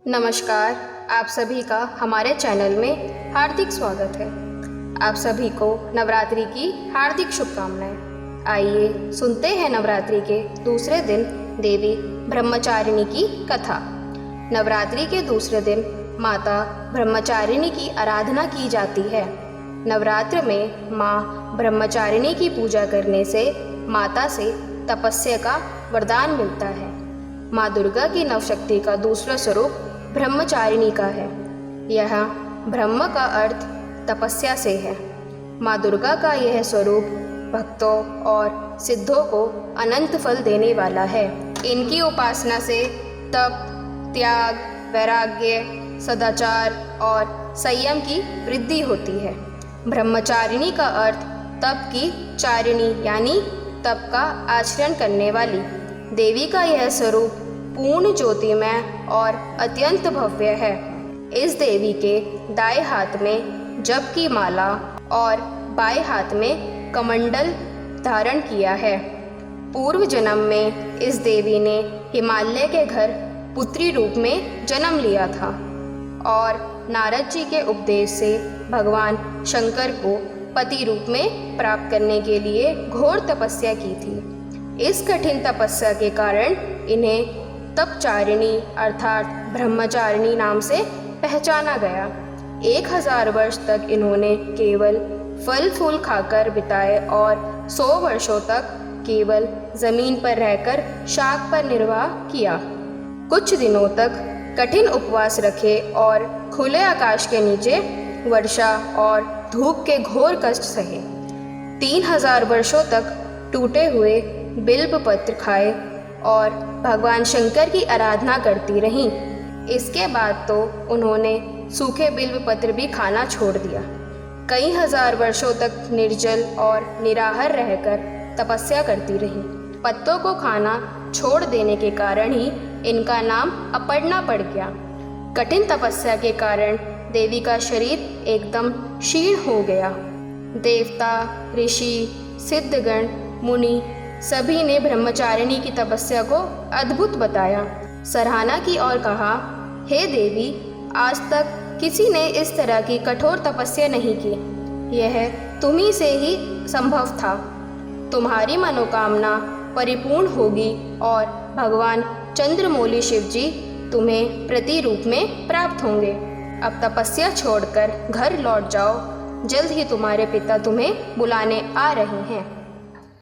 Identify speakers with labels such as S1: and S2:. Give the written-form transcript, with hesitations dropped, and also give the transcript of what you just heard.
S1: नमस्कार, आप सभी का हमारे चैनल में हार्दिक स्वागत है। आप सभी को नवरात्रि की हार्दिक शुभकामनाएं। आइए सुनते हैं नवरात्रि के दूसरे दिन देवी ब्रह्मचारिणी की कथा। नवरात्रि के दूसरे दिन माता ब्रह्मचारिणी की आराधना की जाती है। नवरात्र में माँ ब्रह्मचारिणी की पूजा करने से माता से तपस्या का वरदान मिलता है। माँ दुर्गा की नवशक्ति का दूसरा स्वरूप ब्रह्मचारिणी का है। यह ब्रह्म का अर्थ तपस्या से है। माँ दुर्गा का यह स्वरूप भक्तों और सिद्धों को अनंत फल देने वाला है। इनकी उपासना से तप, त्याग, वैराग्य, सदाचार और संयम की वृद्धि होती है। ब्रह्मचारिणी का अर्थ तप की चारिणी यानी तप का आचरण करने वाली। देवी का यह स्वरूप पूर्ण ज्योतिमय और अत्यंत भव्य है। इस देवी के दाएं हाथ में जप की माला और बाएं हाथ में कमंडल धारण किया है। पूर्व जन्म में इस देवी ने हिमालय के घर पुत्री रूप में जन्म लिया था और नारद जी के उपदेश से भगवान शंकर को पति रूप में प्राप्त करने के लिए घोर तपस्या की थी। इस कठिन तपस्या के कारण इन्हें तपचारिणी अर्थात ब्रह्मचारिणी नाम से पहचाना गया। 1000 वर्ष तक इन्होंने केवल फल फूल खाकर बिताए और 100 वर्षों तक केवल जमीन पर रहकर शाक पर निर्वाह किया। कुछ दिनों तक कठिन उपवास रखे और खुले आकाश के नीचे वर्षा और धूप के घोर कष्ट सहे। 3000 वर्षों तक टूटे हुए बिल्व पत्र खाए और भगवान शंकर की आराधना करती रहीं। इसके बाद तो उन्होंने सूखे बिल्व पत्र भी खाना छोड़ दिया। कई हजार वर्षों तक निर्जल और निराहार रहकर तपस्या करती रहीं। पत्तों को खाना छोड़ देने के कारण ही इनका नाम अपर्णा पड़ गया। कठिन तपस्या के कारण देवी का शरीर एकदम क्षीण हो गया। देवता, ऋषि, सिद्धगण, मुनि सभी ने ब्रह्मचारिणी की तपस्या को अद्भुत बताया, सराहना की और कहा, हे देवी, आज तक किसी ने इस तरह की कठोर तपस्या नहीं की। यह तुम्ही से ही संभव था। तुम्हारी मनोकामना परिपूर्ण होगी और भगवान चंद्रमौली शिव जी तुम्हें प्रति रूप में प्राप्त होंगे। अब तपस्या छोड़कर घर लौट जाओ। जल्द ही तुम्हारे पिता तुम्हें बुलाने आ रहे हैं।